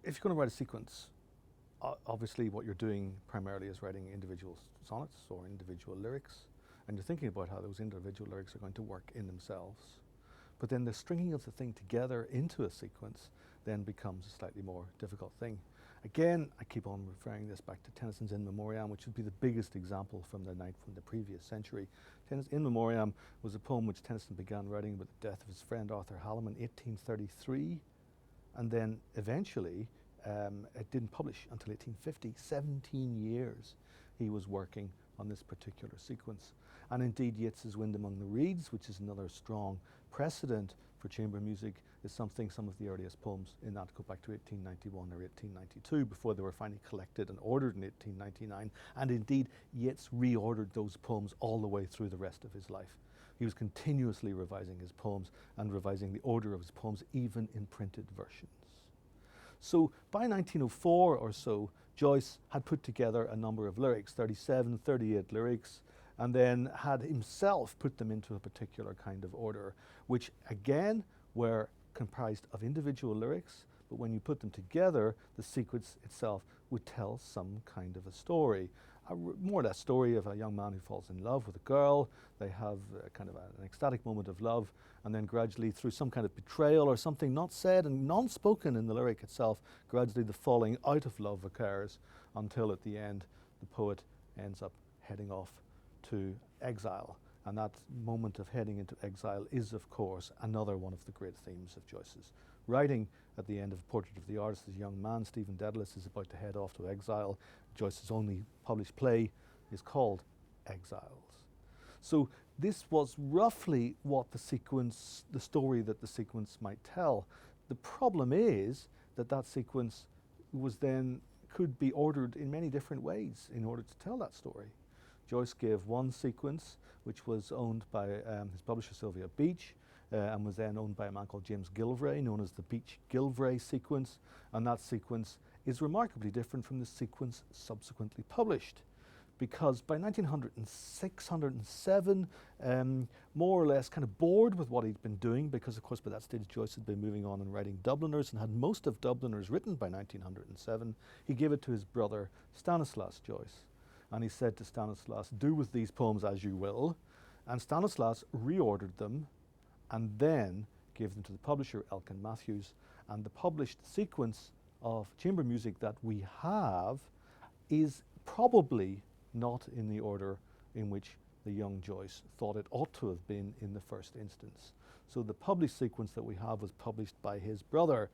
if you're going to write a sequence, obviously what you're doing primarily is writing individual sonnets or individual lyrics, and you're thinking about how those individual lyrics are going to work in themselves. But then the stringing of the thing together into a sequence then becomes a slightly more difficult thing. Again, I keep on referring this back to Tennyson's In Memoriam, which would be the biggest example from the previous century. In Memoriam was a poem which Tennyson began writing with the death of his friend Arthur Hallam in 1833, and then eventually it didn't publish until 1850. 17 years he was working on this particular sequence. And indeed, Yeats's Wind Among the Reeds, which is another strong precedent for chamber music, is something some of the earliest poems in that go back to 1891 or 1892 before they were finally collected and ordered in 1899. And indeed, Yeats reordered those poems all the way through the rest of his life. He was continuously revising his poems and revising the order of his poems, even in printed versions. So by 1904 or so, Joyce had put together a number of lyrics, 37, 38 lyrics, and then had himself put them into a particular kind of order, which again were comprised of individual lyrics, but when you put them together, the sequence itself would tell some kind of a story. More or less story of a young man who falls in love with a girl. They have kind of an ecstatic moment of love, and then gradually through some kind of betrayal or something not said and non-spoken in the lyric itself, gradually the falling out of love occurs until at the end the poet ends up heading off to exile. And that moment of heading into exile is, of course, another one of the great themes of Joyce's writing. At the end of Portrait of the Artist, this young man, Stephen Dedalus, is about to head off to exile. Joyce's only published play is called Exiles. So this was roughly what the story that the sequence might tell. The problem is that that sequence could be ordered in many different ways in order to tell that story. Joyce gave one sequence which was owned by his publisher Sylvia Beach, and was then owned by a man called James Gilvray, known as the Beach-Gilvray sequence, and that sequence is remarkably different from the sequence subsequently published, because by 1906, 1907, more or less kind of bored with what he'd been doing, because of course by that stage Joyce had been moving on and writing Dubliners and had most of Dubliners written by 1907, he gave it to his brother Stanislaus Joyce. And he said to Stanislaus, "Do with these poems as you will." And Stanislaus reordered them and then gave them to the publisher, Elkin Matthews. And the published sequence of chamber music that we have is probably not in the order in which the young Joyce thought it ought to have been in the first instance. So the published sequence that we have was published by his brother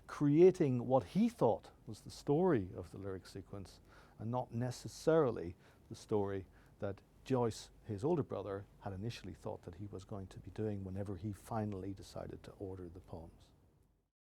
creating what he thought was the story of the lyric sequence, and not necessarily the story that Joyce, his older brother, had initially thought that he was going to be doing whenever he finally decided to order the poems.